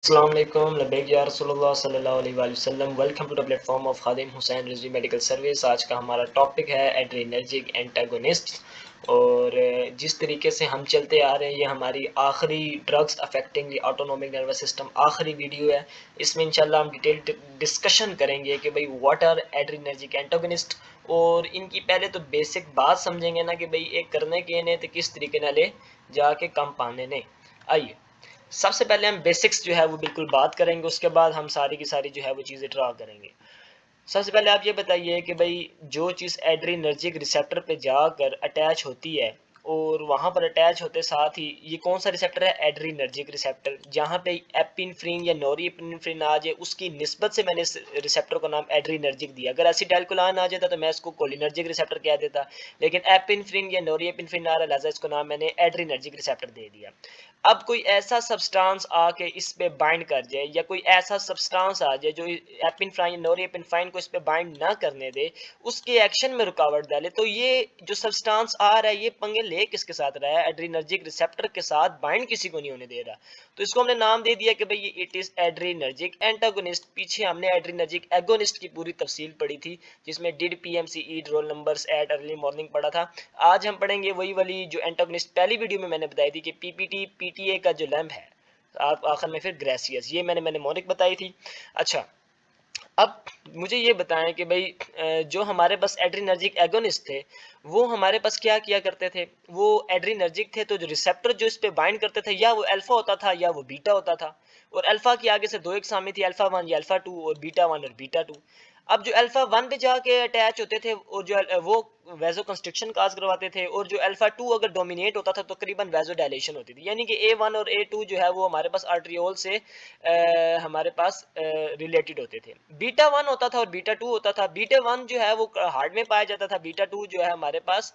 अस्सलाम वालेकुम लबैक या रसूलुल्लाह सल्लल्लाहु अलैहि वसल्लम। Welcome to the platform of Khadim Hussain Rizvi medical service. आज का हमारा टॉपिक है एड्रीनर्जिक एंटागोनिस्ट्स। और जिस तरीके से हम चलते आ रहे हैं, ये हमारी आखिरी drugs affecting the autonomic nervous system आखिरी वीडियो है। इसमें इंशाल्लाह हम डिटेल डिस्कशन करेंगे कि भाई व्हाट आर एड्रीनर्जिक एंटागोनिस्ट, और इनकी पहले तो बेसिक बात समझेंगे ना कि भाई एक करने के ने तो किस तरीके नाल जाके कम पाने ने। आइए सबसे पहले हम बेसिक्स जो है वो बिल्कुल बात करेंगे, उसके बाद हम सारी की सारी जो है वो चीज़ें ड्रा करेंगे। सबसे पहले आप ये बताइए कि भाई जो चीज़ एड्रीनर्जिक रिसेप्टर पे जाकर अटैच होती है और वहाँ पर अटैच होते साथ ही ये कौन सा रिसेप्टर है? Adrenergic receptor. जहाँ पे एपिनेफ्रिन या नॉरएपिनेफ्रिन आ जाए उसकी निस्बत से मैंने इस रिसेप्टर का नाम एड्रीनर्जिक दिया। अगर एसिटाइलकोलाइन आ जाता तो मैं इसको कोलिनर्जिक रिसेप्टर कह देता, लेकिन एपिनेफ्रिन या नॉरएपिनेफ्रिन आ रहा है, लिहाजा इसको नाम मैंने एड्रीनर्जिक रिसेप्टर दे दिया। अब कोई ऐसा सब्सटेंस आके इस पे बाइंड कर जाए या कोई ऐसा सब्सटेंस आ जाए जो एपिनेफ्राइन नॉरएपिनेफ्राइन को इस पे बाइंड ना करने दे, उसके एक्शन में रुकावट डाले, तो ये जो सब्सटेंस आ रहा है ये पंगे ले किसके साथ रहा है? एड्रीनर्जिक रिसेप्टर के साथ बाइंड किसी को नहीं होने दे रहा। तो इसको हमने नाम दे दिया कि भाई ये इट इज एड्रीनर्जिक एंटागोनिस्ट। पीछे हमने एड्रीनर्जिक एगोनिस्ट की पूरी तफसील पढ़ी थी, जिसमें डिड पीएमसी ईड roll numbers at early morning पढ़ा था। आज हम पढ़ेंगे वही वाली जो एंटागोनिस्ट पहली वीडियो में मैंने बताई थी कि पीपीटी पीटीए का जो लैम्प है, आप आखिर में फिर ग्रेसियस, ये मैंने मोनिक बताई थी। अच्छा, अब मुझे ये बताएं कि भाई जो हमारे पास एड्रीनर्जिक एगोनिस्ट थे वो हमारे पास क्या किया करते थे? वो एड्रीनर्जिक थे तो जो रिसेप्टर जो इस पे बाइंड करते थे, या वो अल्फा होता था या वो बीटा होता था। और अल्फा की आगे से दो एग्जाम थी, अल्फा वन या अल्फा टू, और बीटा वन और बीटा टू। अब जो अल्फा वन पे जाके अटैच होते थे और जो वो वैजो कंस्ट्रिक्शन काज करवाते थे, और जो अल्फा टू अगर डोमिनेट होता था तो तकरीबन वैजो डायलेशन होती थी। यानी कि ए वन और ए टू जो है वो हमारे पास आर्ट्रियोल से हमारे पास रिलेटेड होते थे। बीटा वन होता था और बीटा टू होता था। बीटा वन जो है वो हार्ट में पाया जाता था, बीटा टू जो है हमारे पास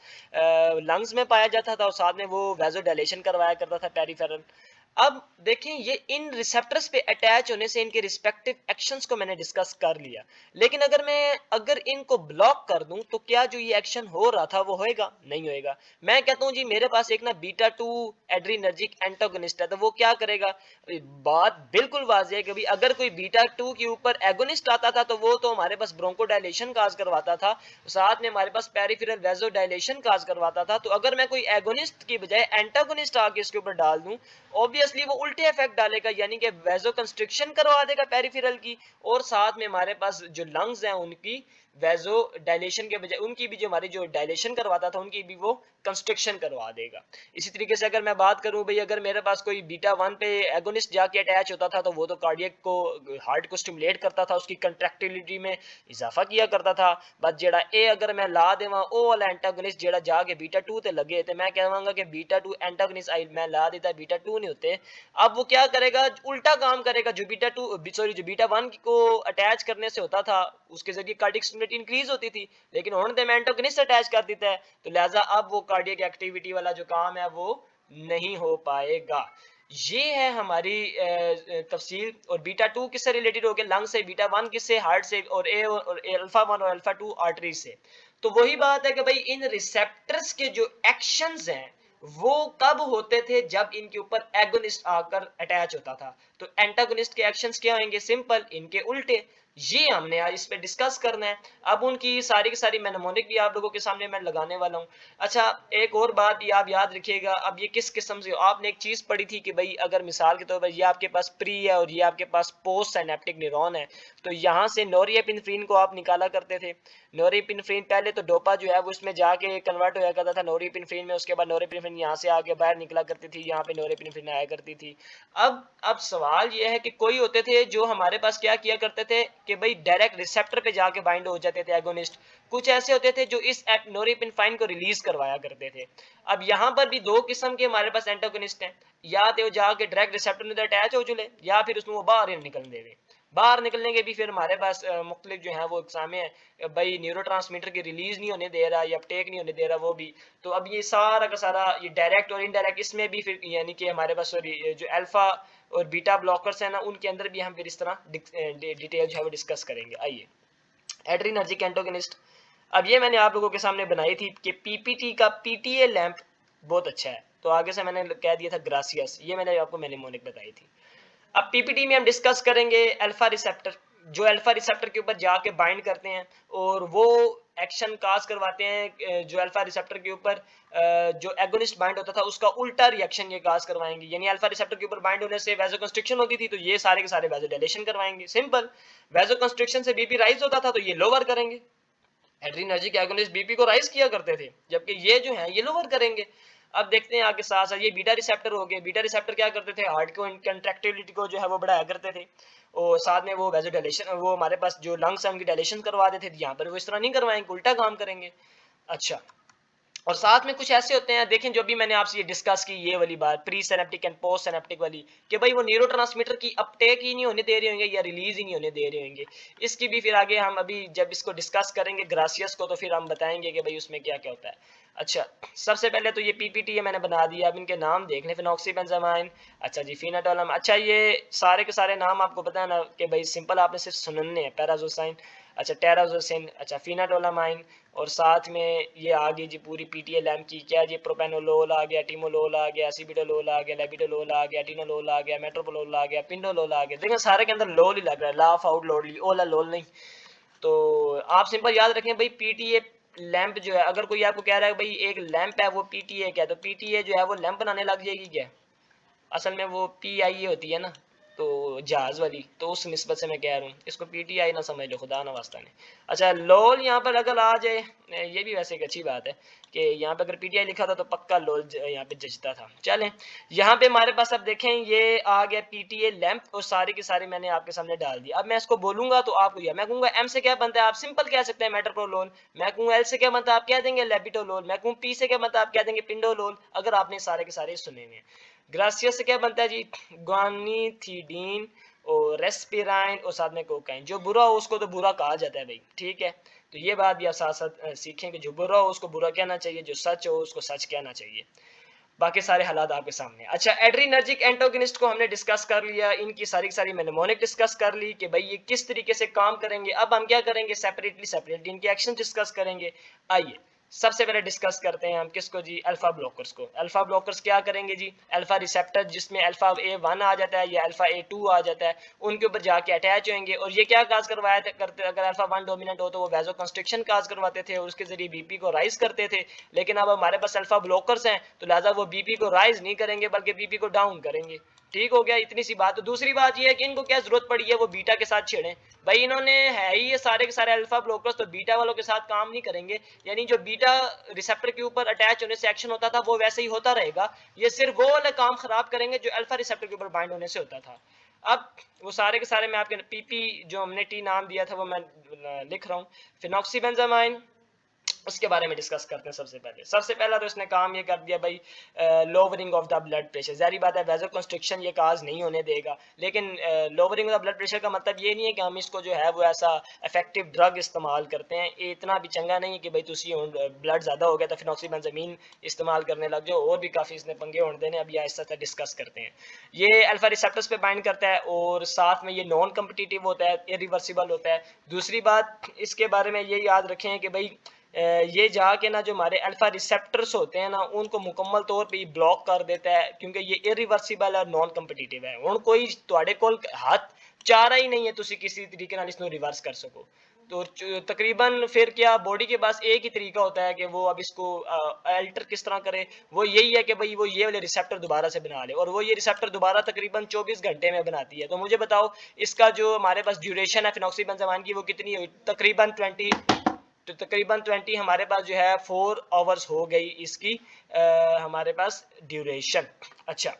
लंग्स में पाया जाता था, और साथ में वो वैजो डायलेशन करवाया करता था पेरिफेरल। अब देखें, ये इन रिसेप्टर्स पे अटैच होने से इनके रिस्पेक्टिव एक्शंस को मैंने डिस्कस कर लिया, लेकिन अगर इनको ब्लॉक कर दूं तो क्या जो ये एक्शन हो रहा था वो होएगा? नहीं होएगा। मैं कहता हूं जी मेरे पास एक ना बीटा टू एड्रीनर्जिक एंटागोनिस्ट है, तो वो क्या करेगा? बात बिल्कुल वाज़ेह है कि भाई अगर कोई बीटा टू के ऊपर एगोनिस्ट आता था तो वो तो हमारे पास ब्रोंकोडायलेशन काज करवाता था, साथ में हमारे पास पेरिफेरल वैजोडायलेशन काज करवाता था। तो अगर मैं कोई एगोनिस्ट की बजाय एंटागोनिस्ट आके इसके ऊपर डाल दूं, ऑब्वियसली वो उल्टे इफेक्ट डालेगा, यानी कि वैजो कंस्ट्रिक्शन करवा देगा पेरिफेरल की, और साथ में हमारे पास जो लंग्स हैं उनकी वैजो डायलेशन के बजाय उनकी भी जो हमारी जो डायलेशन करवाता था उनकी भी वो कंस्ट्रिक्शन करवा देगा। इसी तरीके से अगर मैं बात करूं भाई, अगर मेरे पास कोई बीटा वन पे एगोनिस्ट जाके अटैच होता था तो वो तो कार्डियक को, हार्ट को स्टिमुलेट करता था, उसकी कंट्रैक्टिलिटी में इजाफा किया करता था। बस जेड़ा ए अगर मैं ला देवा ओ वाला एंटागोनिस्ट जेड़ा जाके बीटा टू ते लगे, तो मैं कहवांगा कि बीटा टू एंटागोनिस्ट आई मैं ला देता बीटा टू नहीं होते। अब वो क्या करेगा? उल्टा काम करेगा। जो बीटा टू सॉरी जो बीटा वन को अटैच करने से होता था उसके जरिए कार्डियक स्टिमुलेट इंक्रीज होती थी, लेकिन होने दे मैं एंटागोनिस्ट अटैच कर देता है, तो लिहाजा अब वो कार्डियक एक्टिविटी वाला जो काम है वो नहीं हो पाएगा। ये है हमारी तफसील। और बीटा टू किससे रिलेटेड हो गया? लंग से। बीटा वन किससे? हार्ट से। और ए और अल्फा वन और अल्फा टू आर्टरी से। तो वही बात है कि भाई इन रिसेप्टर्स के जो एक्शंस हैं वो कब होते थे? जब इनके ऊपर एगोनिस्ट आकर अटैच होता था। तो एंटागोनिस्ट के एक्शंस क्या होंगे? सिंपल, इनके उल्टे। ये हमने आज इस पे डिस्कस करना है। अब उनकी सारी की सारी मैनेमोनिक भी आप लोगों के सामने मैं लगाने वाला हूँ। अच्छा, एक और बात भी आप याद रखिएगा। अब ये किस किस्म से, आपने एक चीज पढ़ी थी कि भाई अगर मिसाल के तौर पर ये आपके पास प्री है और ये आपके पास पोस्ट साइनेप्टिक न्यूरॉन है, तो यहाँ से नोरिएपिनेफ्रिन को आप निकाला करते थे। नोरिएपिनेफ्रिन पहले तो डोपा जो है वो इसमें जाके कन्वर्ट होया करता था नोरिएपिनेफ्रिन में, उसके बाद नोरिएपिनेफ्रिन यहाँ से आके बाहर निकला करती थी, यहाँ पे नोरिएपिनेफ्रिन आया करती थी। अब सवाल ये है कि कोई होते थे जो हमारे पास क्या किया करते थे कि भाई डायरेक्ट रिसेप्टर पे जाके बाइंड हो जाते थे एगोनिस्ट। कुछ ऐसे होते थे जो इस नोरिएपिनेफ्राइन को रिलीज करवाया करते थे। अब यहाँ पर भी दो किस्म के हमारे पास एंटागोनिस्ट हैं, या तो जाके डायरेक्ट रिसेप्टर में अटैच हो चुले, या फिर उसमें वो बाहर ही निकल देवे। बाहर निकलने के भी फिर हमारे पास मुख्तलिफ जो है वो इकसाम है। भाई न्यूरो की रिलीज नहीं होने दे रहा या अपटेक नहीं होने दे रहा वो भी। तो अब ये सारा का सारा ये डायरेक्ट और इनडायरेक्ट इसमें भी फिर यानी कि हमारे पास सॉरी जो अल्फा और बीटा ब्लॉकर्स है ना, उनके अंदर भी हम फिर इस तरह डिटेल जो है वो डिस्कस करेंगे। आइए, एड्रीनर्जिक एंटागोनिस्ट। अब ये मैंने आप लोगों के सामने बनाई थी कि पीपीटी का पीटीए लैंप बहुत अच्छा है, तो आगे से मैंने कह दिया था ग्रासियस, ये मैंने आपको मैनेमोनिक बताई थी। अब पीपीटी में हम डिस्कस करेंगे अल्फा रिसेप्टर, जो अल्फा रिसेप्टर के ऊपर जाके बाइंड करते हैं और वो एक्शन काज करवाते हैं जो अल्फा रिसेप्टर के ऊपर जो एगोनिस्ट बाइंड होता था उसका उल्टा रिएक्शन ये काज करवाएंगे। यानी अल्फा रिसेप्टर के ऊपर बाइंड होने से वैसोकंस्ट्रिक्शन होती थी, तो ये सारे के सारे वैसोडाइलेशन करवाएंगे। सिंपल। वैसोकंस्ट्रिक्शन से बीपी राइज होता था, तो ये लोअर करेंगे। एड्रीनर्जिक एगोनिस्ट बीपी को राइज किया करते थे, जबकि ये जो है ये लोअर करेंगे। अब देखते हैं आगे साथ साथ ये बीटा रिसेप्टर हो गए। बीटा रिसेप्टर क्या करते थे, हार्ट को कंट्रैक्टिलिटी को जो है वो बढ़ाया करते थे, और साथ में वो वैसोडाइलेशन, वो हमारे पास जो लंग्स है उनकी डायलेशन करवा देते थे। यहाँ पर वो इस तरह नहीं करवाएंगे, उल्टा काम करेंगे। अच्छा, और साथ में कुछ ऐसे होते हैं, देखें जो भी मैंने आपसे ये डिस्कस की, ये वाली बात pre synaptic and post synaptic वाली, कि भाई वो न्यूरोट्रांसमीटर की अपटेक ही नहीं होने दे रहे होंगे या रिलीज ही नहीं होने दे रहे होंगे। इसकी भी फिर आगे हम अभी जब इसको डिस्कस करेंगे ग्रासियस को, तो फिर हम बताएंगे कि भाई उसमें क्या क्या होता है। अच्छा, सबसे पहले तो ये पीपीटी है मैंने बना दिया। अब इनके नाम देख लें, फिनॉक्सीबेंजामाइन, अच्छा जी फिनाटोलम। अच्छा, ये सारे के सारे नाम आपको पता है ना कि भाई सिंपल आपने सिर्फ सुनने हैं। पैराजोसाइन, अच्छा टेराजोसिन, अच्छा फिनाटोलामाइन, और साथ में ये आ गई जी पूरी पीटीए लैम्प की क्या जी, प्रोपेनोलोल आ गया, टिमोलोल आ गया, एसिबिडोलोल आ गया, लेबिडोलोल आ गया, टिनोलोल आ गया, मेट्रोपोलोल आ गया, पिंडोलोल आ गया। देखिए सारे के अंदर लोल ही लग रहा है, लाफ आउट लोल, ओला लोल नहीं। तो आप सिंपल याद रखें भाई, पीटीए लैंप जो है, अगर कोई आपको कह रहा है भाई एक लैंप है वो पीटीए क्या, तो पीटीए जो है वो लैंप बनाने लग जाएगी क्या? असल में वो पी आई ए होती है ना, तो जहाज वाली, तो उस निस्बत से मैं कह रहा हूँ, इसको पीटीआई ना समझ लो, खुदा ना वास्ता ने। अच्छा, लोल यहाँ पर अगर आ जाए, ये भी वैसे एक अच्छी बात है कि यहाँ पे अगर पीटीआई लिखा था तो पक्का लोल यहाँ पे जचता था। चलें, यहाँ पे हमारे पास अब देखें ये आ गया पीटीए लैंप, और सारे के सारे मैंने आपके सामने डाल दिया। अब मैं इसको बोलूंगा तो आपको दिया, मैं कहूंगा एम से क्या बनता है, आप सिंपल कह सकते हैं मेट्रोप्रोलोल। मैं कहूँ एल से क्या बनता है, आप कह देंगे लेबिटोलोल। मैं कहूँ पी से क्या बनता है, आप कह देंगे पिंडोलोल, अगर आपने सारे के सारे सुने हुए हैं। ग्रासियस से क्या बनता है जी, ग्वानिथीडीन और रेस्पिराइन और साथ में कोकाइन। जो बुरा हो उसको तो बुरा कहा जाता है भाई, ठीक है। तो ये बात भी आप साथ साथ सीखें कि जो बुरा हो उसको बुरा कहना चाहिए, जो सच हो उसको सच कहना चाहिए। बाकी सारे हालात आपके सामने। अच्छा, एड्रीनर्जिक एंटागोनिस्ट को हमने डिस्कस कर लिया, इनकी सारी सारी मेनेमोनिक डिस्कस कर ली कि भाई ये किस तरीके से काम करेंगे। अब हम क्या करेंगे, सेपरेटली इनके एक्शन डिस्कस करेंगे। आइए सबसे पहले डिस्कस करते हैं हम किसको जी, अल्फा ब्लॉकर्स को। अल्फा ब्लॉकर्स क्या करेंगे जी, अल्फा रिसेप्टर जिसमें अल्फा A1 आ जाता है या अल्फा A2 आ जाता है, उनके ऊपर जाके अटैच होंगे, और ये क्या काज करवाया करते, अगर अल्फा 1 डोमिनेंट हो तो वो वैसो कंस्ट्रिक्शन काज करवाते थे और उसके जरिए बीपी को राइज करते थे। लेकिन अब हमारे पास अल्फा ब्लॉकर्स हैं, तो लिहाजा वो बीपी को राइज नहीं करेंगे बल्कि बीपी को डाउन करेंगे। ठीक हो गया, इतनी सी बात। तो दूसरी बात ये है कि इनको क्या जरूरत पड़ी है वो बीटा के साथ छेड़ें। भाई इन्होंने है ही ये सारे के सारे अल्फा ब्लॉकर्स, तो बीटा वालों के साथ काम नहीं करेंगे। यानी जो बीटा रिसेप्टर के ऊपर अटैच होने से एक्शन होता था वो वैसे ही होता रहेगा, ये सिर्फ वो वाला काम खराब करेंगे जो अल्फा रिसेप्टर के ऊपर बाइंड होने से होता था। अब वो सारे के सारे मैं आपके पीपी जो हमने टी नाम दिया था वो मैं लिख रहा हूँ। फिनॉक्सीबेंजामाइन, उसके बारे में डिस्कस करते हैं। सबसे पहला तो इसने काम ये कर दिया भाई, lowering of the blood pressure. जारी बात है वैसो कंस्ट्रिक्शन ये काज नहीं होने देगा, लेकिन lowering of the blood pressure का मतलब ये नहीं है कि हम इसको जो है वो ऐसा इफेक्टिव ड्रग इस्तेमाल करते हैं। ये इतना भी चंगा नहीं है कि भाई तुसी ब्लड ज़्यादा हो गया तो फिनॉक्सीबेंजामीन इस्तेमाल करने लग जाओ, और भी काफ़ी इसने पंगे होने देने। अभी आहिस्ता आहिस्ता डिस्कस करते हैं। ये अल्फा रिसेप्टर्स पे बाइंड करता है और साथ में ये नॉन कम्पिटिटिव होता है, इरिवर्सिबल होता है। दूसरी बात इसके बारे में ये याद रखें कि भाई ये जाके ना जो हमारे अल्फा रिसेप्टर्स होते हैं ना उनको मुकम्मल तौर पे ब्लॉक कर देता है, क्योंकि ये इरिवर्सिबल और नॉन कम्पिटिटिव है। हुण कोई तुहाडे कोल हाथ चारा ही नहीं है तुसी किसी तरीके नाल इसको रिवर्स कर सको। तो तकरीबन फिर क्या बॉडी के पास एक ही तरीका होता है कि वो अब इसको अल्टर किस तरह करे, वो यही है कि भाई वो ये वाले रिसेप्टर दोबारा से बना ले, और वो ये रिसेप्टर दोबारा तकरीबन 24 घंटे में बनाती है। तो मुझे बताओ इसका जो हमारे पास ड्यूरेशन है फिनॉक्सीबेंजामाइन की वो कितनी हुई, तकरीबन 20। तो तकरीबन 20 हमारे पास जो है 4 आवर्स हो गई इसकी हमारे पास ड्यूरेशन। अच्छा,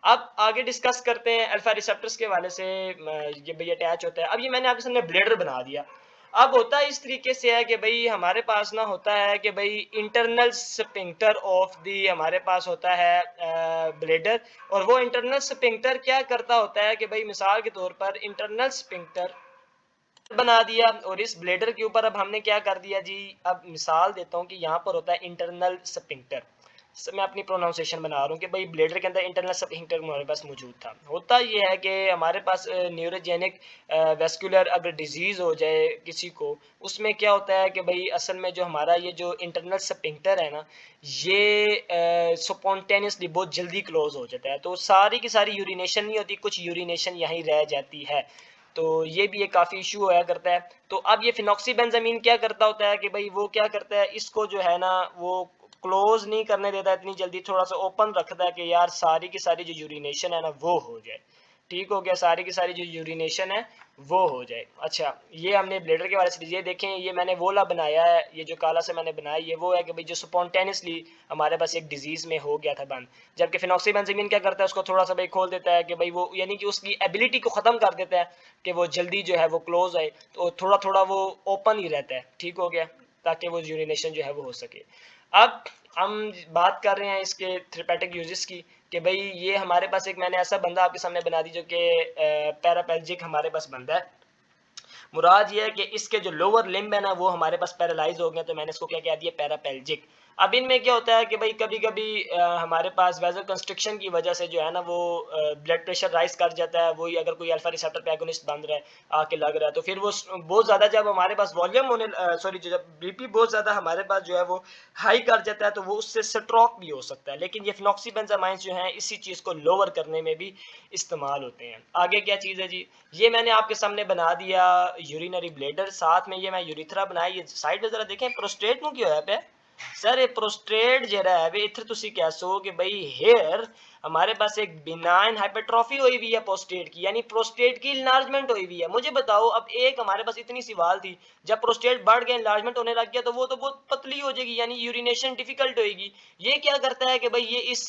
अब आगे डिस्कस करते हैं अल्फा रिसेप्टर्स के वाले से। ये भाई अटैच होता है। अब ये मैंने आपके सामने ब्लेडर बना दिया। अब होता है इस तरीके से है कि भाई हमारे पास ना होता है कि भाई इंटरनल स्पिंक्टर ऑफ दी, हमारे पास होता है ब्लेडर, और वो इंटरनल स्पिंक्टर क्या करता होता है कि भाई मिसाल के तौर पर इंटरनल स्पिंक्टर बना दिया, और इस ब्लेडर के ऊपर अब हमने क्या कर दिया जी, अब मिसाल देता हूं कि यहाँ पर होता है इंटरनल स्पिंक्टर। मैं अपनी प्रोनाउंसिएशन बना रहा हूँ कि भाई ब्लेडर के अंदर इंटरनल सब स्फिंक्टर हमारे पास मौजूद था। होता ये है कि हमारे पास न्यूरोजेनिक वेस्कुलर अगर डिजीज़ हो जाए किसी को, उसमें क्या होता है कि भाई असल में जो हमारा ये जो इंटरनल स्फिंक्टर है ना, ये स्पॉन्टेनियसली बहुत जल्दी क्लोज हो जाता है, तो सारी की सारी यूरिनेशन नहीं होती, कुछ यूरिनेशन यहीं रह जाती है। तो ये भी एक काफ़ी इशू होया करता है। तो अब ये फिनॉक्सीबेंजामीन क्या करता होता है कि भाई वो क्या करता है, इसको जो है ना वो क्लोज नहीं करने देता इतनी जल्दी, थोड़ा सा ओपन रखता है कि यार सारी की सारी जो यूरिनेशन है ना वो हो जाए। ठीक हो गया, सारी की सारी जो यूरिनेशन है वो हो जाए। अच्छा, ये हमने ब्लेडर के बारे से ये देखें, ये मैंने वोला बनाया है, ये जो काला से मैंने बनाया ये वो है कि भाई जो स्पॉन्टेनियसली हमारे पास एक डिजीज में हो गया था बंद, जबकि फिनॉक्सीबेंजामीन क्या करता है, उसको थोड़ा सा भाई खोल देता है कि भाई वो यानी कि उसकी एबिलिटी को ख़त्म कर देता है कि वो जल्दी जो है वो क्लोज आए, तो थोड़ा थोड़ा वो ओपन ही रहता है। ठीक हो गया, ताकि वो यूरिनेशन जो है वो हो सके। अब हम बात कर रहे हैं इसके थेरेपेटिक यूजेस की, कि भाई ये हमारे पास एक मैंने ऐसा बंदा आपके सामने बना दी जो कि पैरापेल्जिक हमारे पास बंदा है। मुराद ये है कि इसके जो लोअर लिम्ब है ना वो हमारे पास पैरालाइज हो गए, तो मैंने इसको क्या कह दिया, पैरापेल्जिक। अब इनमें क्या होता है कि भाई कभी कभी हमारे पास वेजो कंस्ट्रिक्शन की वजह से जो है ना वो ब्लड प्रेशर राइज कर जाता है, वही अगर कोई अल्फा रिसेप्टर पे एगोनिस्ट बंद रहा है, आके लग रहा है, तो फिर वो बहुत ज़्यादा जब हमारे पास वॉल्यूम होने सॉरी जब बीपी बहुत ज़्यादा हमारे पास जो है वो हाई कर जाता है, तो वो उससे स्ट्रोक भी हो सकता है। लेकिन ये फिनॉक्सीबेंजामाइंस जो हैं इसी चीज़ को लोअर करने में भी इस्तेमाल होते हैं। आगे क्या चीज़ है जी, ये मैंने आपके सामने बना दिया यूरिनरी ब्लेडर, साथ में ये मैं यूरिथ्रा बनाया। ये साइड में जरा देखें, प्रोस्टेट ਨੂੰ ਕੀ ਹੋਇਆ ਪਿਆ सर, ये प्रोस्टेट ਜਿਹੜਾ है वे इधर तुसी कह सो कि भाई हेयर हमारे पास एक बिनाइन हाइपरट्रॉफी हुई हुई है प्रोस्टेट की, यानी प्रोस्टेट की इनलार्जमेंट हुई हुई है। मुझे बताओ, अब एक हमारे पास इतनी सी वाल थी, जब प्रोस्टेट बढ़ गया, इनलार्जमेंट होने लग गया, तो वो तो बहुत पतली हो जाएगी, यानी यूरिनेशन डिफिकल्ट होगी। ये क्या करता है कि भाई ये इस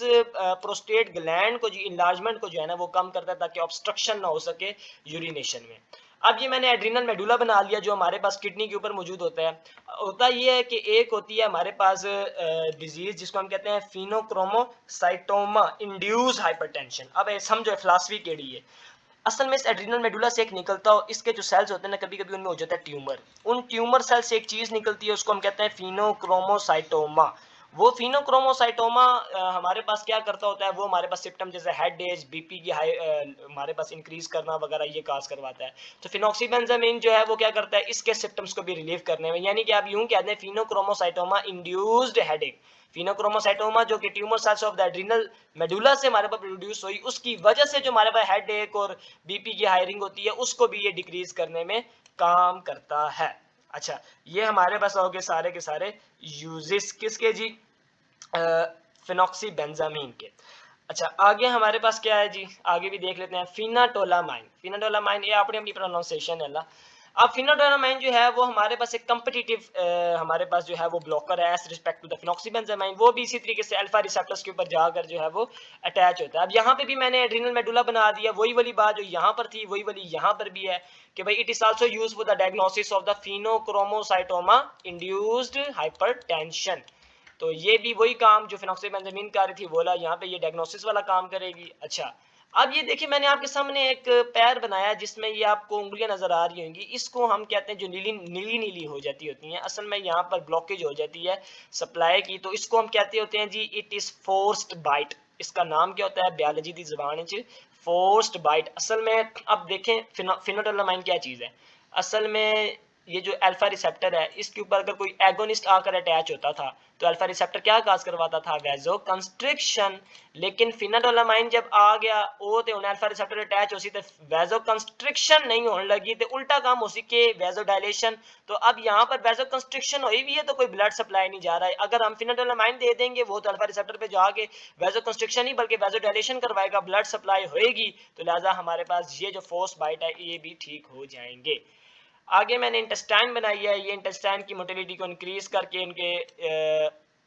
प्रोस्टेट ग्लैंड को जो इनलार्जमेंट को जो है ना वो कम करता है, ताकि ऑब्स्ट्रक्शन ना हो सके यूरिनेशन में। अब ये मैंने एड्रिनल मेडुला बना लिया जो हमारे पास किडनी के ऊपर मौजूद होता है। होता ये है कि एक होती है हमारे पास डिजीज जिसको हम कहते हैं फिनोक्रोमोसाइटोमा इंड्यूस्ड हाइपरटेंशन। अब समझो फिलॉसफी केड़ी है। असल में इस एड्रिनल मेडुला से एक निकलता हो, इसके जो सेल्स होते हैं ना कभी कभी उनमें हो जाता है ट्यूमर, उन ट्यूमर सेल से एक चीज निकलती है, उसको हम कहते हैं फिनोक्रोमोसाइटोमा। वो फिनोक्रोमोसाइटोमा हमारे पास क्या करता होता है, वो हमारे पास सिम्टम जैसे हेड एज, बीपी की हाई हमारे पास इंक्रीज करना वगैरह ये काज करवाता है। तो फिनोक्सीबेंजामीन जो है वो क्या करता है, इसके सिम्टम्स को भी रिलीव करने में, यानी कि आप यूं कहते हैं फिनोक्रोमोसाइटोमा इंड्यूस्ड हेडेक। फिनोक्रोमोसाइटोमा जो कि tumour cells of the adrenal medulla से हमारे पास प्रोड्यूस हुई, उसकी वजह से जो हमारे पास हेड एक और बीपी की हायरिंग होती है उसको भी ये डिक्रीज करने में काम करता है। अच्छा, ये हमारे पास हो गए सारे के सारे यूजेस किसके जी, फिनॉक्सीबेंजामीन के। अच्छा, आगे हमारे पास क्या है जी, आगे भी देख लेते हैं। फिनाटोलामाइन, फिनाटोलामाइन ये अपनी अपनी प्रोनाउंसिएशन है ला। अब फिनाटोलामाइन जो है वो हमारे पास एक कम्पिटिटिव हमारे पास जो है वो ब्लॉकर है एज रिस्पेक्ट टू द फिनॉक्सीबेंजामाइन। वो भी इसी तरीके से अल्फा रिसेप्टर्स के ऊपर जाकर जो है वो अटैच होता है। अब यहाँ पे भी मैंने एड्रिनल मेडुला बना दिया, वही वाली बात जो यहाँ पर थी वही वाली यहाँ पर भी है कि भाई it is also used for the diagnosis of the pheochromocytoma induced hypertension. तो ये भी वही काम जो फिनॉक्सीबेंजामीन कर रही थी बोला, यहाँ पे ये डायग्नोसिस वाला काम करेगी। अच्छा, अब ये देखिए मैंने आपके सामने एक पैर बनाया जिसमें ये आपको उंगलियां नजर आ रही होंगी, इसको हम कहते हैं जो नीली नीली नीली हो जाती होती हैं, असल में यहाँ पर ब्लॉकेज हो जाती है सप्लाई की, तो इसको हम कहते होते हैं जी इट इज फोर्स्ड बाइट। इसका नाम क्या होता है बायोलॉजी की जुबान च, फोर्स्ड बाइट। असल में अब देखें फिनोटोलामाइन क्या चीज है, असल में ये जो अल्फा रिसेप्टर है इसके ऊपर अगर कोई एगोनिस्ट आकर अटैच होता था तो अल्फा रिसेप्टर क्या काज करवाता था, वैजो कंस्ट्रिक्शन। लेकिन फिनाटोलामाइन जब आ गया वो तो अल्फा रिसेप्टर अटैच हो सी तो वैजो कंस्ट्रिक्शन नहीं होने लगी, तो उल्टा काम हो सी के वैजो डायलेशन। तो अब यहाँ पर वैजो कंस्ट्रिक्शन हुई भी है तो कोई ब्लड सप्लाई नहीं जा रहा है। अगर हम फिनाटोलामाइन दे देंगे वो तो अल्फा रिसेप्टर पे जाके वैजो कंस्ट्रिक्शन ही बल्कि वैजो डायलेशन करवाएगा, ब्लड सप्लाई होएगी, तो लिहाजा हमारे पास ये जो फोर्स बाइट है ये भी ठीक हो जाएंगे। आगे मैंने इंटेस्टाइन बनाई है, ये इंटेस्टाइन की मोटिलिटी को इंक्रीज करके इनके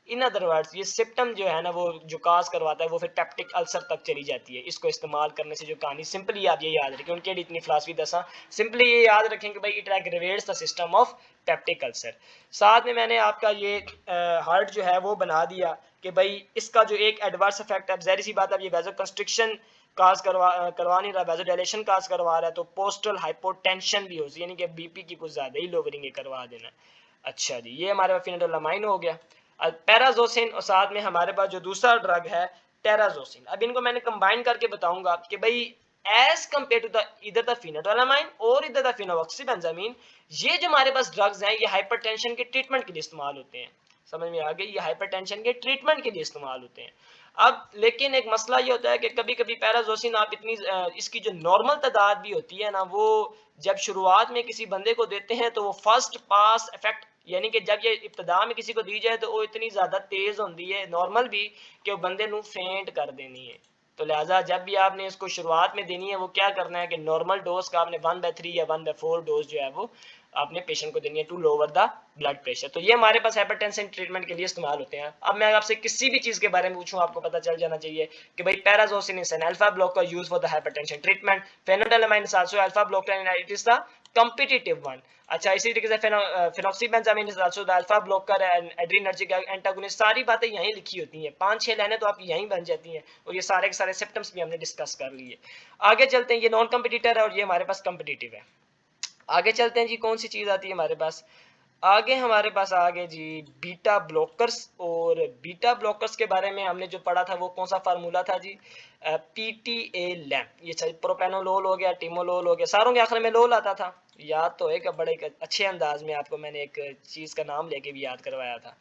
इन अदर वर्ड्स ये सिप्टम जो है ना वो जो काज करवाता है वो फिर पेप्टिक अल्सर तक चली जाती है। इसको इस्तेमाल करने से जो कहानी सिंपली आप ये याद रखें, उनके इतनी फिलासफी दसा, सिंपली ये याद रखें कि भाई it aggravates the system of peptic ulcer. साथ में मैंने आपका ये हार्ट जो है वो बना दिया कि भाई इसका जो एक एडवर्स इफेक्ट है, ज़ाहिर सी बात है, ये वैजो कंस्ट्रिक्शन काज करवा नहीं रहा, वैजोडाइलेशन काज करवा रहा है, तो पोस्टल हाइपोटेंशन भी हो, यानी कि बीपी की कुछ ज्यादा ही लोवरिंग करवा देना। अच्छा जी, ये हमारे फिनाटोलामाइन हो गया। पैराजोसिन और साथ में हमारे पास जो दूसरा ड्रग है टेराजोसिन। अब इनको मैंने कंबाइन करके बताऊंगा कि भाई एज कम्पेयर टू द इधर द फिनाटोलामाइन और इधर द फिनोऑक्सीबेंजामीन, ये जो हमारे पास ड्रग्स हैं ये हाइपरटेंशन के ट्रीटमेंट के लिए इस्तेमाल होते हैं। समझ में आ गई, ये हाइपरटेंशन के ट्रीटमेंट के लिए इस्तेमाल होते हैं। अब लेकिन एक मसला ये होता है कि कभी कभी पैराजोसिन आप इतनी इसकी जो नॉर्मल तादाद भी होती है ना, वो जब शुरुआत में किसी बंदे को देते हैं तो वो फर्स्ट पास इफेक्ट, यानी कि जब ये इब्तदा में किसी को दी जाए तो वो इतनी ज़्यादा तेज़ होती है नॉर्मल भी कि वो बंदे नू फेंट कर देनी है। तो लिहाजा जब भी आपने इसको शुरुआत में देनी है वो क्या करना है कि नॉर्मल डोज का आपने 1/3 या 1/4 डोज जो है वो आपने पेशेंट को देनी है to lower the blood pressure. तो ये हमारे पास हाइपरटेंशन ट्रीटमेंट के लिए इस्तेमाल होते हैं। अब मैं आपसे किसी भी चीज़ के बारे में पूछूं आपको पता चल जाना चाहिए कि भाई prazosin is an alpha blocker used for the hypertension treatment, phentolamine is also alpha blocker and it is the competitive one. अच्छा, इसी तरीके से phenoxybenzamine is also the alpha blocker and adrenergic antagonist. सारी बातें यहीं लिखी होती हैं, 5-6 लाइनें तो आप यहीं बन जाती हैं और ये सारे के सारे सिम्टम्स भी हमने डिस्कस कर लिए। आगे चलते हैं, ये नॉन कम्पिटिटर है और ये हमारे पास कम्पिटिटिव है। आगे चलते हैं जी, कौन सी चीज़ आती है हमारे पास? आगे हमारे पास आगे जी बीटा ब्लॉकर्स। और बीटा ब्लॉकर्स के बारे में हमने जो पढ़ा था वो कौन सा फार्मूला था जी? PTA lamp. ये प्रोपेनोलोल हो गया, टिमोलोल हो गया, सारों के आखिर में लोल आता था। याद तो एक बड़े अच्छे अंदाज में आपको मैंने एक चीज़ का नाम लेके भी याद करवाया था।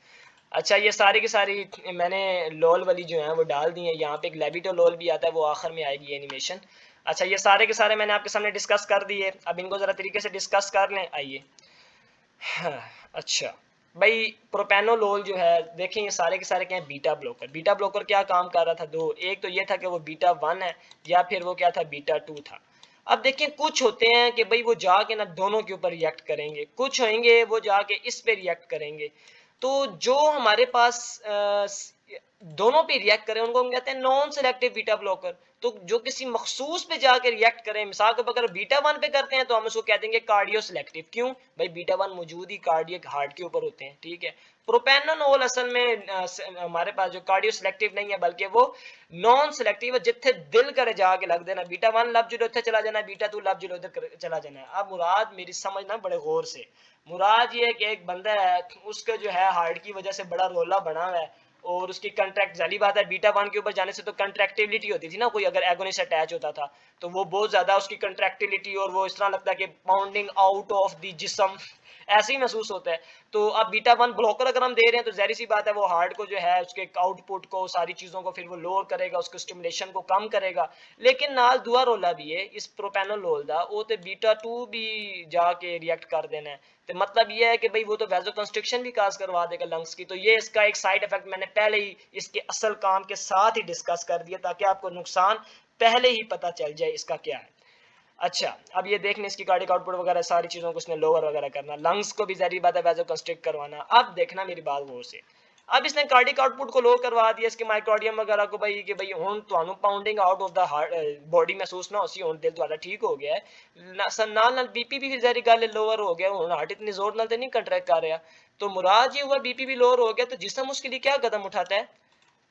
अच्छा, ये सारी की सारी मैंने लोल वाली जो है वो डाल दी है। यहाँ पे एक लेबिटो लोल भी आता है, वो आखिर में आएगी एनिमेशन। अच्छा, ये सारे के सारे मैंने आपके सामने डिस्कस कर दिए। अब इनको ज़रा तरीके से डिस्कस कर लें, आइए। हाँ, अच्छा भाई, प्रोपेनोलोल जो है देखें, ये सारे के सारे क्या है? Beta blocker. बीटा ब्लॉकर क्या काम कर रहा था? दो, एक तो ये था कि वो बीटा 1 है या फिर वो क्या था? बीटा 2 था। अब देखिए, कुछ होते हैं कि भाई वो जाके ना दोनों के ऊपर रिएक्ट करेंगे, कुछ होंगे वो जाके इस पे रिएक्ट करेंगे। तो जो हमारे पास दोनों पे रिएक्ट करें उनको हम कहते हैं नॉन सेलेक्टिव बीटा ब्लॉकर। तो जो किसी मखसूस पे जाकर रिएक्ट करें, मिसाल के अगर बीटा 1 पे करते हैं तो हम उसको कह देंगे कार्डियो सिलेक्टिव। क्यों भाई? बीटा 1 मौजूद ही कार्डियक हार्ट के ऊपर होते हैं, ठीक है। प्रोपेनोल असल में हमारे पास जो कार्डियो सिलेक्टिव नहीं है बल्कि वो नॉन सिलेक्टिव है। जिथे दिल करे जाके लग देना, बीटा 1 लब जो उधर चला जाना, बीटा 2 लब जो उधर चला जाना। अब मुराद मेरी समझना बड़े गौर से, मुराद ये है कि एक बंदा है, उसका जो है हार्ट की वजह से बड़ा रोला बना हुआ है और उसकी कंट्रैक्ट, जाली बात है बीटा 1 के ऊपर जाने से तो कंट्रैक्टिबिलिटी होती थी ना, कोई अगर एगोनिस्ट अटैच होता था तो वो बहुत ज्यादा उसकी कंट्रैक्टिबिलिटी और वो इस तरह लगता है कि पाउंडिंग आउट ऑफ द जिस्म, ऐसे ही महसूस होता है। तो अब बीटा 1 ब्लॉकर अगर हम दे रहे हैं तो जाहिर सी बात है वो हार्ट को जो है उसके आउटपुट को, सारी चीजों को फिर वो लोअर करेगा, उसके स्टिमुलेशन को कम करेगा। लेकिन नाल दुआ रोला भी है इस प्रोपेनोलोल दा, वो तो बीटा 2 भी जाके रिएक्ट कर देना है। तो मतलब ये है कि भाई वो तो वैसोकंस्ट्रिक्शन भी काज करवा देगा लंग्स की। तो ये इसका एक साइड इफेक्ट मैंने पहले ही इसके असल काम के साथ ही डिस्कस कर दिया ताकि आपको नुकसान पहले ही पता चल जाए इसका क्या है। अच्छा, अब ये देखने इसकी कार्डिक आउटपुट वगैरह सारी चीजों को इसने लोअर वगैरह करना, लंग्स को भी जारी बात है वैसोकंस्ट्रिक्ट करवाना। अब देखना मेरी बात गौर से, अब इसने कार्डिक आउटपुट को लो करवा दिया, इसके माइक्रोडियम वगैरह को भाई कि भाई हुन ਤੁਹਾਨੂੰ pounding out of the heart body महसूस ना होसी, हुन दिल ਤੁਹਾਡਾ ठीक हो गया है नाल बीपी भी जारी गल लोअर हो गया, हुन हार्ट इतनी जोर नाल तो नहीं कंट्रैक्ट कर रहा। तो मुराद ये हुआ बीपी भी लोअर हो गया तो जिस्म उसके लिए क्या कदम उठाता है?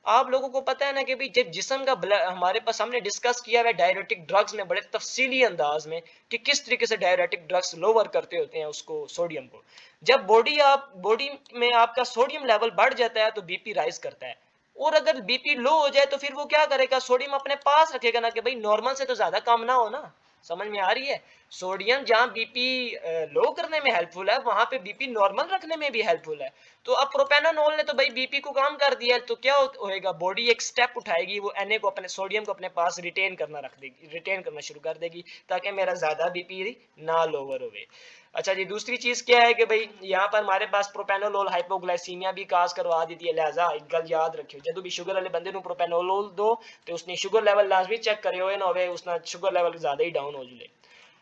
आप लोगों को पता है ना कि भाई जब जिस्म का हमारे पास हमने डिस्कस किया हुआ डायरेटिक ड्रग्स में बड़े तफसीली अंदाज में कि किस तरीके से डायरेटिक ड्रग्स लोअर करते होते हैं उसको, सोडियम को। जब बॉडी में आपका सोडियम लेवल बढ़ जाता है तो बीपी राइज करता है, और अगर बीपी लो हो जाए तो फिर वो क्या करेगा? सोडियम अपने पास रखेगा ना कि भाई नॉर्मल से तो ज्यादा कम ना हो ना। समझ में आ रही है? सोडियम जहां बीपी लो करने में हेल्पफुल है वहां पे बीपी नॉर्मल रखने में भी हेल्पफुल है। तो अब प्रोपेनोल ने तो भाई बीपी को कम कर दिया, तो क्या होएगा? बॉडी एक स्टेप उठाएगी, वो Na को अपने सोडियम को अपने पास रिटेन करना रख देगी, रिटेन करना शुरू कर देगी ताकि मेरा ज्यादा बीपी ना लोअर होवे। अच्छा जी, दूसरी चीज क्या है कि भाई यहाँ पर हमारे पास प्रोपेनोलोल हाइपोग्लाइसीमिया भी काज करवा देती है। लिहाजा एक गल याद रखियो, जब भी शुगर वाले बंदे प्रोपेनोलोल दो तो उसने शुगर लेवल लाजमी चेक करे हो ना होवे उसना शुगर लेवल ज्यादा ही डाउन हो जुले।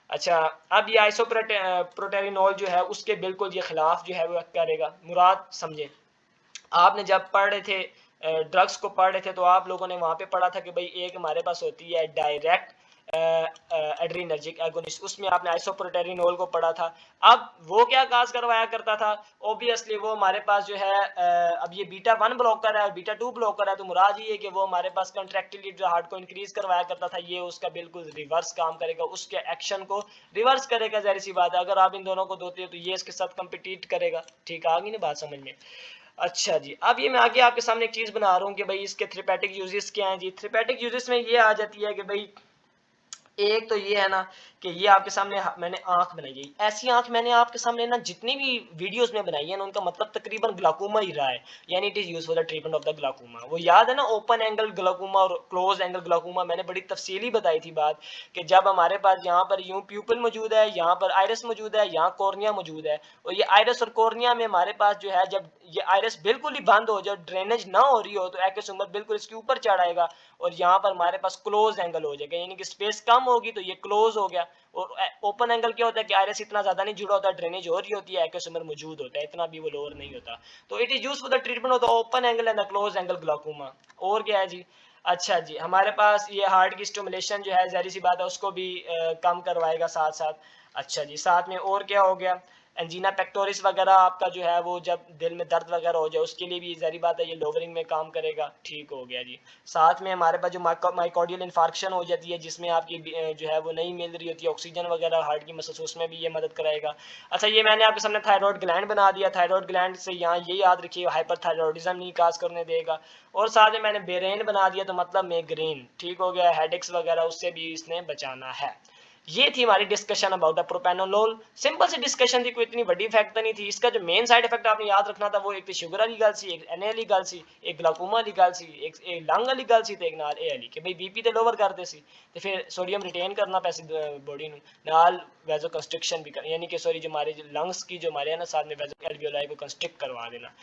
अच्छा, अब ये आइसोप्रोटेरिनोल जो है उसके बिल्कुल ये खिलाफ जो है वो करेगा। मुराद समझे, आपने जब पढ़ रहे थे ड्रग्स को पढ़ रहे थे तो आप लोगों ने वहां पे पढ़ा था कि भाई एक हमारे पास होती है डायरेक्ट एड्रीनर्जिक एगोनिस्ट, उसमें आपने आइसोप्रोटेरिनोल को पढ़ा था। अब वो क्या काज करवाया करता था? ऑब्वियसली वो हमारे पास जो है अब ये बीटा 1 ब्लॉकर है और बीटा 2 ब्लॉकर है, तो मुराद ये है कि वो हमारे पास कंट्रैक्टिलिटी हार्ट को इंक्रीज करवाया करता था। ये उसका बिल्कुल रिवर्स काम करेगा, उसके एक्शन को रिवर्स करेगा। जाहिर सी बात है अगर आप इन दोनों को दोते हो तो ये इसके साथ कम्पिटिट करेगा। ठीक आ गई ना बात समझ में? अच्छा जी, अब ये मैं आगे आपके सामने एक चीज़ बना रहा हूँ कि भाई इसके थेरेपेटिक यूजेस क्या हैं जी। थेरेपेटिक यूजेस में ये आ जाती है कि भाई एक तो ये है ना कि ये आपके सामने मैंने आंख बनाई है, ऐसी आंख मैंने आपके सामने ना जितनी भी वीडियोस में बनाई है ना उनका मतलब तकरीबन ग्लाकोमा ही रहा है, यानी it is use for the treatment of the glaucoma. वो याद है ना, ओपन एंगल ग्लाकोमा और क्लोज एंगल ग्लाकोमा, मैंने बड़ी तफसीली बताई थी बात कि जब हमारे पास यहाँ पर यूं प्यूपिल मौजूद है, यहाँ पर आइरिस मौजूद है, यहाँ कॉर्निया मौजूद है, और ये आइरिस और कॉर्निया में हमारे पास जो है, जब ये आइरिस बिल्कुल ही बंद हो जाए, ड्रेनेज ना हो रही हो, तो एक्स उम्र बिल्कुल इसके ऊपर चढ़ आएगा और यहाँ पर हमारे पास क्लोज एंगल हो जाएगा, यानी कि स्पेस कम होगी तो ये क्लोज हो गया। और ओपन एंगल क्या होता है कि आयरस इतना ज्यादा नहीं जुड़ा होता, ड्रेनेज हो रही होती है, एक्यूसमर मौजूद होता है, इतना भी वो लोअर नहीं होता। तो it is use for the treatment of the open angle and the close angle glaucoma. और क्या है जी, अच्छा जी, हमारे पास ये हार्ट की स्टिमुलेशन जो है, जाहिर सी बात है उसको भी कम करवाएगा साथ साथ। अच्छा जी, साथ में और क्या हो गया, एंजीना पेक्टोरिस वगैरह आपका जो है वो जब दिल में दर्द वगैरह हो जाए उसके लिए भी जारी बात है ये लोवरिंग में काम करेगा। ठीक हो गया जी। साथ में हमारे पास जो माइकोडियल इन्फार्क्शन हो जाती है जिसमें आपकी जो है वो नहीं मिल रही होती है ऑक्सीजन वगैरह हार्ट की मसल्स, उसमें भी ये मदद कराएगा। अच्छा, ये मैंने आपके सामने थायराइड ग्लैंड बना दिया, थायराइड ग्लैंड से यहाँ ये याद रखिए हाइपरथायरॉइडिज्म नहीं काज करने देगा। और साथ में मैंने बेरेन बना दिया तो मतलब मेग्रेन, ठीक हो गया, हेडेक्स वगैरह उससे भी इसने बचाना है। ये थी हमारी discussion about the propranolol. Simple सी डिस्कशन थी, कोई इतनी बड़ी इफेक्ट नहीं थी। इसका जो मेन साइड इफेक्ट आपने याद रखना था वो एक तो शुगर वाली गल सी, एक एन वाली गल सी, एक ग्लाकोमा वाली गल सी, एक लंग वाली गल सी, ते एक नाल ए वाली कि भाई बीपी ते लोअर करते सी ते फिर सोडियम रिटेन करना पैसे बॉडी ਨੂੰ ਨਾਲ वैजो कंस्ट्रिक्शन भी कर, यानी कि सॉरी जो हमारे लंग्स की जो हमारे है ना साथ में वैजो एल्वियोलाई को कंस्ट्रिक्ट करवा देना।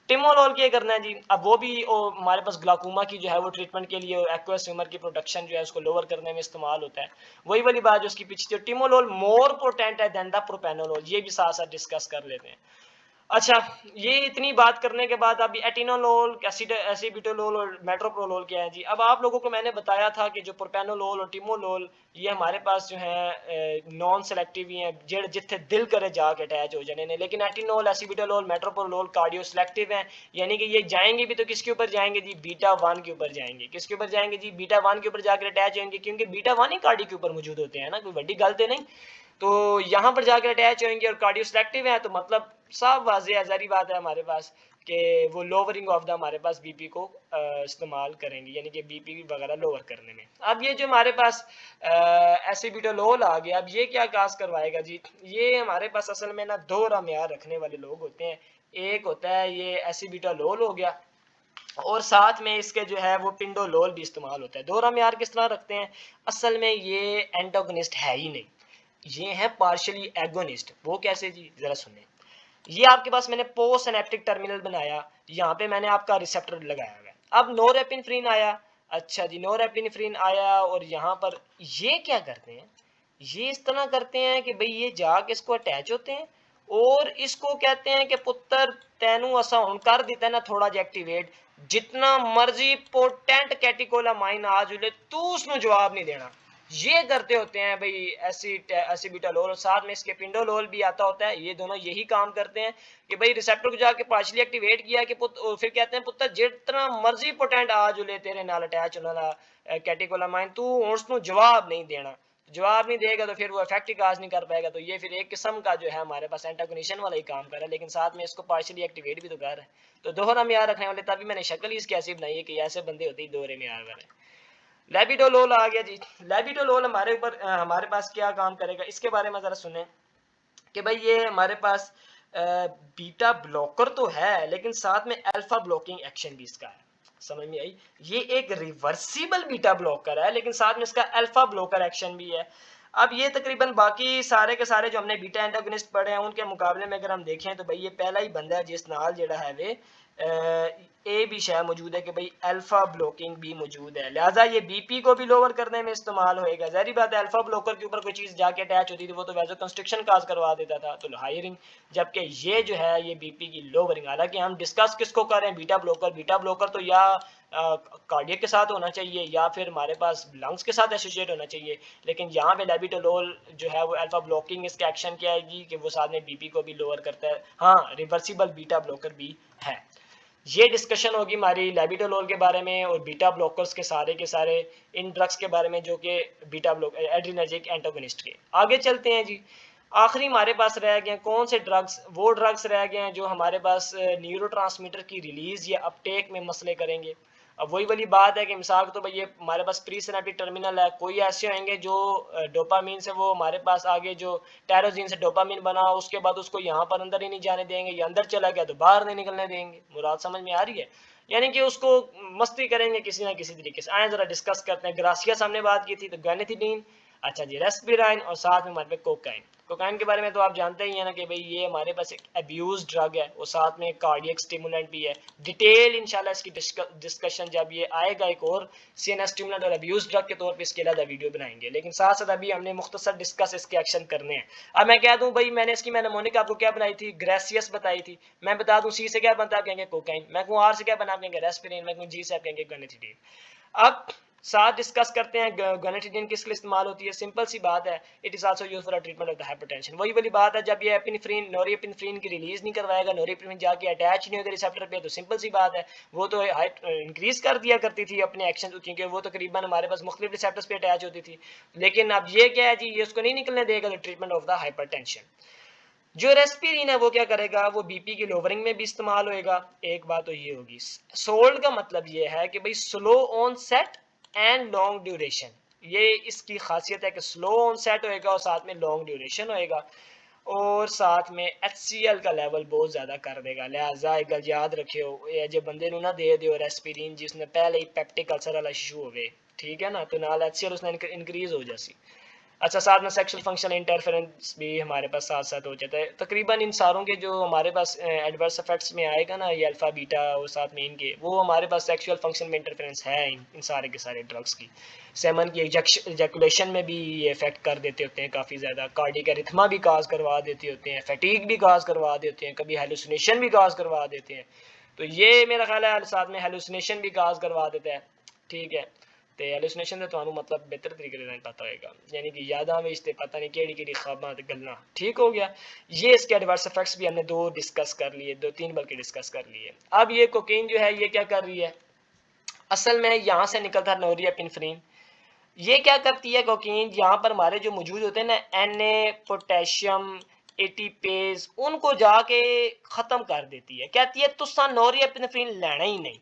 टिमोलॉल क्या करना है जी, अब वो भी हमारे पास ग्लाकोमा की जो है वो ट्रीटमेंट के लिए एक्वस ह्यूमर की प्रोडक्शन जो है उसको लोअर करने में इस्तेमाल होता है। वही वाली बात जो उसकी पीछे, जो टिमोलॉल मोर पोटेंट है देन द प्रोपेनोलॉल, ये भी साथ साथ डिस्कस कर लेते हैं। अच्छा, ये इतनी बात करने के बाद अभी एटिनोलोल, एसिबिटोलोल और मेट्रोप्रोलोल क्या है जी। अब आप लोगों को मैंने बताया था कि जो प्रोपेनोलोल और टिमोलोल ये हमारे पास जो है नॉन सेलेक्टिव ही हैं, जेड जिथे दिल करे जाके अटैच हो जाने ने, लेकिन एटिनोल, एसिबिटोलोल, मेट्रोप्रोलोल कार्डियो सेलेक्टिव हैं, यानी कि ये जाएंगे भी तो किसके ऊपर जाएंगे जी, बीटा वन के ऊपर जाएंगे। किसके ऊपर जाएंगे जी, बीटा वन के ऊपर जाकर अटैच होंगे, क्योंकि बीटा वन ही कार्डियो के ऊपर मौजूद होते हैं ना, कोई बड़ी गलत है नहीं। तो यहाँ पर जाकर अटैच होंगे और कार्डियो सेलेक्टिव है, तो मतलब साफ वाज़ेह जारी बात है हमारे पास कि वो लोअरिंग ऑफ द हमारे पास बीपी को इस्तेमाल करेंगे, यानी कि बीपी वगैरह लोअर करने में। अब ये जो हमारे पास एसिबिटोलोल आ गया, अब ये क्या काज करवाएगा जी, ये हमारे पास असल में ना दोहरा म्यार रखने वाले लोग होते हैं। एक होता है ये एसिबिटोलोल हो गया, और साथ में इसके जो है वो पिंडोलोल भी इस्तेमाल होता है। दोहरा म्यार किस तरह रखते हैं, असल में ये एंटागोनिस्ट है ही नहीं, ये है पार्शियली एगोनिस्ट। वो कैसे जी, जरा सुने। ये आपके पास मैंने पोस्ट सिनेप्टिक टर्मिनल बनाया, यहाँ पे मैंने आपका रिसेप्टर लगाया हुआ है। अब नोरेपिनेफ्रिन आया, अच्छा जी, नोरेपिनेफ्रिन आया और यहाँ पर ये क्या करते हैं, ये इस तरह करते हैं कि भाई ये जाके इसको अटैच होते हैं और इसको कहते हैं कि पुत्र तेनू असा हुन कर दिता है ना थोड़ा जा एक्टिवेट, जितना मर्जी पोटेंट कैटिकोलामाइन आ जुले तू उसमें जवाब नहीं देना। ये करते होते हैं भाई एसिबिटालोल, साथ में इसके पिंडोलोल भी आता होता है। ये दोनों यही काम करते हैं कि भाई रिसेप्टर को जाके पार्शियली एक्टिवेट किया कि फिर कहते हैं पुत्र जितना मर्जी पोटेंट आ जुले तेरे नाल अटैच होने वाला कैटिकोलामाइन, तू उसको जवाब नहीं देना। जवाब नहीं देगा तो फिर वो इफेक्ट काज नहीं कर पाएगा। तो ये फिर एक किस्म का जो है हमारे पास एंटागोनिशन वाला ही काम कर रहा है, लेकिन साथ में इसको पार्शियली एक्टिवेट भी तो कर रहा है। तो दोहरा म्यार रखने वाले, तभी मैंने शक्ल ही इसकी ऐसी बनाई है कि ऐसे बंदे होते ही दोहरे म्यार वाले। लेबिडोलोल आ गया जी। लेबिडोलोल हमारे ऊपर हमारे पास क्या काम करेगा, इसके बारे में जरा सुने कि भाई ये हमारे पास बीटा ब्लॉकर तो है, लेकिन साथ में अल्फा ब्लॉकिंग एक्शन भी इसका है। समझ में आई, ये एक रिवर्सिबल बीटा ब्लॉकर है, लेकिन साथ में इसका अल्फा ब्लॉकर एक्शन भी है। अब ये तकरीबन बाकी सारे के सारे जो हमने बीटा एंटागोनिस्ट पढ़े हैं उनके मुकाबले में अगर हम देखें तो भाई ये पहला ही बंदा है जिस नाल जेड़ा है वे ए भी शायद मौजूद है कि भाई अल्फा ब्लॉकिंग भी मौजूद है, लिहाजा ये बीपी को भी लोअर करने में इस्तेमाल होएगा। जाहिर बात है अल्फा ब्लॉकर के ऊपर कोई चीज जाके अटैच होती थी वो तो वैसे कंस्ट्रिक्शन काज करवा देता था, तो हायरिंग, जबकि ये जो है ये बीपी की लोअरिंग। हालांकि हम डिस्कस किसको कर रहे हैं, बीटा ब्लॉकर। बीटा ब्लॉकर तो या कार्डियक के साथ होना चाहिए या फिर हमारे पास लंग्स के साथ एसोसिएट होना चाहिए, लेकिन यहाँ पे लेबिटोलोल जो है वो अल्फा ब्लॉकिंग इसके एक्शन क्या आएगी कि वो साथ में बीपी को भी लोअर करता है। हाँ, रिवर्सिबल बीटा ब्लॉकर भी है। ये डिस्कशन होगी हमारी लेबिटोलोल के बारे में और बीटा ब्लॉकर्स के सारे इन ड्रग्स के बारे में जो कि बीटा ब्लॉक एड्रीनर्जिक एंटागोनिस्ट के। आगे चलते हैं जी। आखिरी हमारे पास रह गए कौन से ड्रग्स, वो ड्रग्स रह गए हैं जो हमारे पास न्यूरोट्रांसमीटर की रिलीज या अपटेक में मसले करेंगे। अब वही वाली बात है कि मिसाल के तो भाई ये हमारे पास प्री सिनेप्टिक टर्मिनल है, कोई ऐसे होंगे जो डोपामीन से वो हमारे पास आगे जो टेरोजीन से डोपामीन बना उसके बाद उसको यहाँ पर अंदर ही नहीं जाने देंगे, या अंदर चला गया तो बाहर नहीं निकलने देंगे। मुराद समझ में आ रही है? यानी कि उसको मस्ती करेंगे किसी ना किसी तरीके से। आए जरा डिस्कस करते हैं। ग्रासिया सामने बात की थी तो गैनेथिडीन, अच्छा जी रेस्पिराइन, और साथ में हमारे पे कोकाइन। कोकाइन के बारे में तो आप जानते ही हैं ना कि भाई ये हमारे पास एक अब्यूज ड्रग है, वो साथ में कार्डियक स्टिमुलेंट भी है। डिटेल इंशाल्लाह इसकी डिस्कशन जब ये आएगा एक और सीएनएस स्टिमुलेंट और अब्यूज ड्रग के तौर पे इसके अलग वीडियो बनाएंगे, लेकिन साथ साथ अभी हमने मुख्तसर डिस्कस इसके एक्शन करने हैं। अब मैं कह दूं भाई मैंने इसकी मैनेमोनिक आपको क्या बनाई थी, ग्रेसियस बताई थी। मैं बता दूं सी से क्या बनता कहेंगे कोकाइन, मैं कहूँ आर से क्या बना कहेंगे रेस्पिरिन, मैं कहूँ जी से आप कहेंगे गनेथिडीन। अब साथ डिस्कस करते हैं गनेटिडिन किस लिए इस्तेमाल होती है। सिंपल सी बात है, it is also used for treatment of the hypertension. वही वाली बात है, जब ये एपिनेफ्रिन नोरेपिनेफ्रिन की रिलीज नहीं करवाएगा, नोरेपिनेफ्रिन जाके अटैच नहीं होगा रिसेप्टर पे, तो सिंपल सी बात है वो तो इंक्रीज कर दिया करती थी अपने एक्शन, क्योंकि वो तकरीबन हमारे पास मुख्तलिफ रिसेप्टर्स पे अटैच होती थी। लेकिन अब ये क्या है जी, ये उसको नहीं निकलने देगा ट्रीटमेंट ऑफ द हाइपरटेंशन। जो रेस्पिरिन है वो क्या करेगा, वो बीपी की लोवरिंग में भी इस्तेमाल होएगा। एक बात तो ये होगी। सोल्ड का मतलब ये है कि भाई slow on set and long duration, ये इसकी खासियत है कि स्लो ऑन सेट होएगा और साथ में लॉन्ग ड्यूरेशन होएगा, और साथ में HCl का लेवल बहुत ज़्यादा कर देगा। लिहाजा एक गल याद रखियो, ये जो बंदे ना दे दियो रेस्पिरिन जिसने पहले ही पेप्टिक अल्सर वाला इशू होवे, ठीक है ना, तो नाल HCl उसने इंक्रीज हो जासी। अच्छा, साथ में सेक्सुअल फंक्शन इंटरफेरेंस भी हमारे पास साथ साथ हो जाता है। तकरीबन इन सारों के जो हमारे पास एडवर्स इफेक्ट्स में आएगा ना, ये अल्फा बीटा और साथ में इनके, वो हमारे पास सेक्सुअल फंक्शन में इंटरफेरेंस है इन सारे के सारे ड्रग्स की। सेमन की एजैकुलेशन में भी ये इफेक्ट कर देते होते हैं काफ़ी ज़्यादा, कार्डियक एरिथमा भी काज करवा देते होते हैं, फैटीग भी काज करवा देते हैं, कभी हेलुसिनेशन भी काज करवा देते हैं। तो ये मेरा ख्याल है साथ में हेलुसिनेशन भी काज करवा देता है, ठीक है। तो हेलुसिनेशन का ਤੁਹਾਨੂੰ मतलब बेहतर तरीके से पता होगा, यानी कि यादां ਵਿੱਚ ਤੇ पता नहीं केड़ी केड़ी ख्वाबां ते गल्लां, ठीक हो गया। ये इसके एडवर्स इफेक्ट्स भी हमने दो डिस्कस कर लिए, दो तीन बल्कि डिस्कस कर लिए। अब ये कोकीन जो है ये क्या कर रही है, असल में यहाँ से निकलता है नोरिएपिनेफ्रिन। ये क्या करती है कोकीन, यहाँ पर हमारे जो मौजूद होते हैं ना Na, पोटेशियम, एटीपेज, उनको जाके खत्म कर देती है। कहती है तुसा नोरिएपिनेफ्रिन लेना ही नहीं।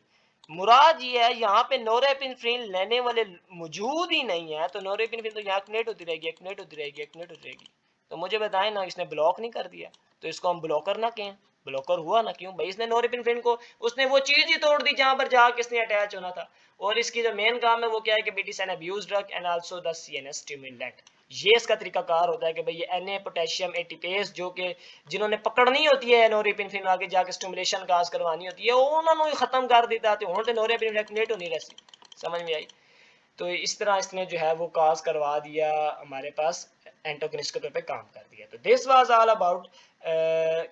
मुराद ये है यहाँ पे नोरेपिनेफ्रिन लेने वाले मौजूद ही नहीं है, तो नोरेपिनेफ्रिन तो यहाँ एक्टिवेट होती रहेगी, एक्टिवेट होती रहेगी, एक्टिवेट होती रहेगी। तो मुझे बताएं ना, इसने ब्लॉक नहीं कर दिया, तो इसको हम ब्लॉकर ना कहें। ब्लॉकर हुआ ना, क्यों भाई, इसने नोरेपिनेफ्रिन को, उसने वो चीज ही तोड़ दी जहां पर जाके इसने अटैच होना था। और इसकी जो मेन काम है वो क्या है कि it is an abuse drug and also the CNS stimulant. ये इसका तरीकाकार होता है कि भाई ये Na, पोटेशियम, एटीपेज जो कि जिन्होंने पकड़नी होती है नोरेपिनेफ्रिन, आगे जाके स्टिमुलेशन काज करवानी होती है, उन्होंने खत्म कर देता है, हुण ते नोरेपिनेफ्रिन एक्टिवेट होनी रहती। समझ में आई? तो इस तरह इसने जो है वो काज करवा दिया, हमारे पास एंटागोनिस्ट के तौर पे काम कर दिया। तो दिस वाज ऑल अबाउट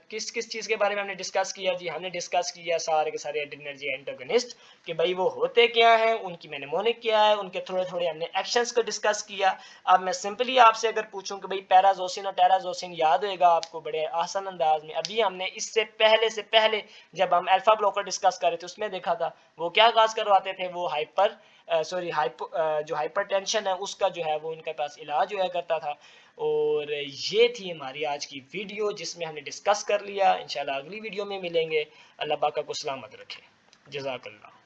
किस किस चीज़ के बारे में हमने डिस्कस किया जी, हमने डिस्कस किया सारे के सारे एड्रेनर्जिक एंटागोनिस्ट कि भाई वो होते क्या हैं, उनकी मैनेमोनिक क्या है, उनके थोड़े थोड़े हमने एक्शंस को डिस्कस किया। अब मैं सिंपली आपसे अगर पूछूं कि भाई पैराजोसिन और टेराजोसिन याद होएगा आपको बड़े आसान अंदाज में, अभी हमने इससे पहले जब हम अल्फा ब्लॉकर डिस्कस कर रहे थे उसमें देखा था वो क्या काज करवाते थे, वो जो हाइपरटेंशन है उसका जो है वो उनके पास इलाज हुआ करता था। और ये थी हमारी आज की वीडियो जिसमें हमने डिस्कस कर लिया। इंशाल्लाह अगली वीडियो में मिलेंगे। अल्लाह पाक को सलामत रखे। जज़ाकल्लाह।